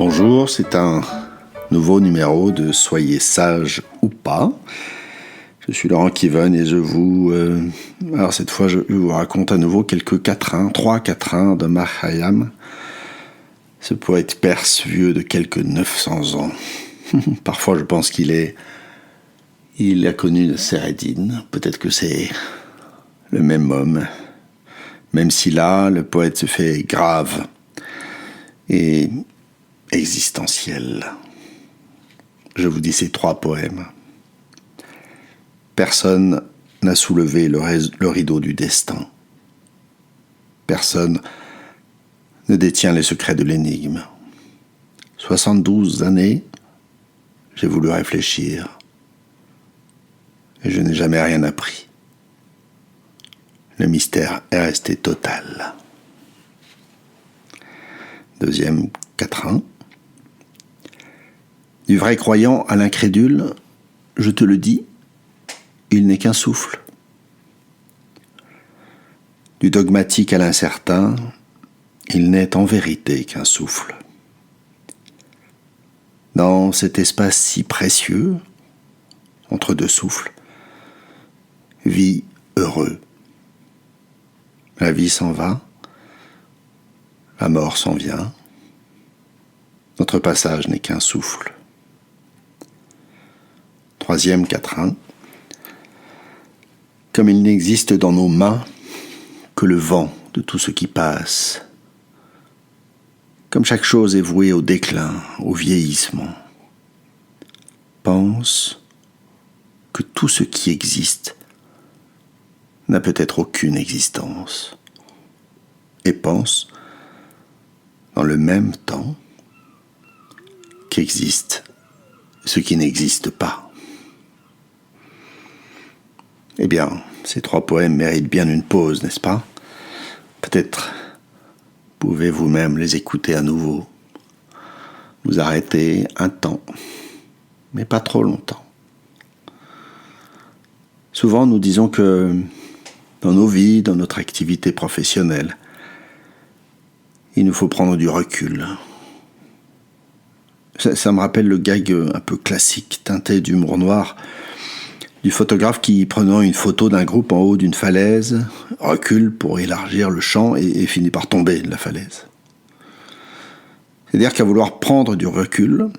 Bonjour, c'est un nouveau numéro de Soyez sage ou pas. Je suis Laurent Kiven et alors cette fois je vous raconte à nouveau trois quatrains de Omar Khayyam, ce poète perse vieux de quelques 900 ans. Parfois je pense qu'il a connu Sérédine, peut-être que c'est le même homme, même si là le poète se fait grave et existentiel. Je vous dis ces trois poèmes. Personne n'a soulevé le rideau du destin. Personne ne détient les secrets de l'énigme. 72 années, j'ai voulu réfléchir et je n'ai jamais rien appris. Le mystère est resté total. Deuxième quatrain. Du vrai croyant à l'incrédule, je te le dis, il n'est qu'un souffle. Du dogmatique à l'incertain, il n'est en vérité qu'un souffle. Dans cet espace si précieux, entre deux souffles, vis heureux. La vie s'en va, la mort s'en vient. Notre passage n'est qu'un souffle. Troisième quatrain. Comme il n'existe dans nos mains que le vent de tout ce qui passe, comme chaque chose est vouée au déclin, au vieillissement, pense que tout ce qui existe n'a peut-être aucune existence, et pense, dans le même temps, qu'existe ce qui n'existe pas. Eh bien, ces trois poèmes méritent bien une pause, n'est-ce pas ? Peut-être pouvez vous-même les écouter à nouveau, vous arrêter un temps, mais pas trop longtemps. Souvent, nous disons que dans nos vies, dans notre activité professionnelle, il nous faut prendre du recul. Ça me rappelle le gag un peu classique, teinté d'humour noir, du photographe qui, prenant une photo d'un groupe en haut d'une falaise, recule pour élargir le champ et finit par tomber de la falaise. C'est-à-dire qu'à vouloir prendre du recul,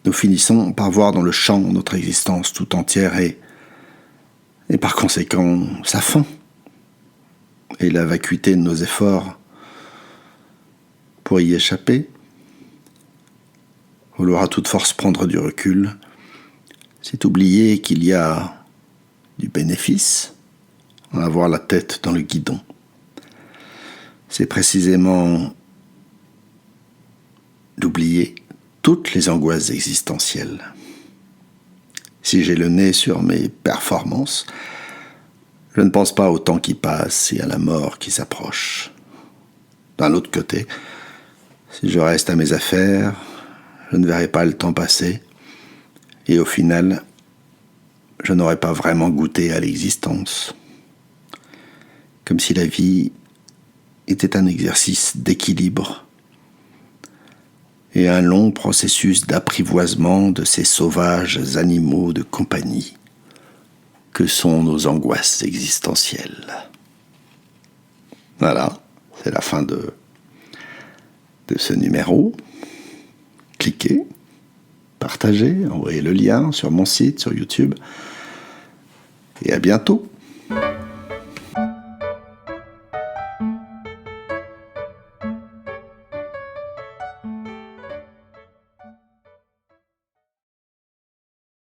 nous finissons par voir dans le champ notre existence tout entière et par conséquent sa fin et la vacuité de nos efforts pour y échapper. Vouloir à toute force prendre du recul, c'est oublier qu'il y a du bénéfice à avoir la tête dans le guidon. C'est précisément d'oublier toutes les angoisses existentielles. Si j'ai le nez sur mes performances, je ne pense pas au temps qui passe et à la mort qui s'approche. D'un autre côté, si je reste à mes affaires, je ne verrai pas le temps passer et au final, je n'aurais pas vraiment goûté à l'existence. Comme si la vie était un exercice d'équilibre et un long processus d'apprivoisement de ces sauvages animaux de compagnie que sont nos angoisses existentielles. Voilà, c'est la fin de ce numéro. Cliquez, partagez, envoyez le lien sur mon site, sur YouTube. Et à bientôt.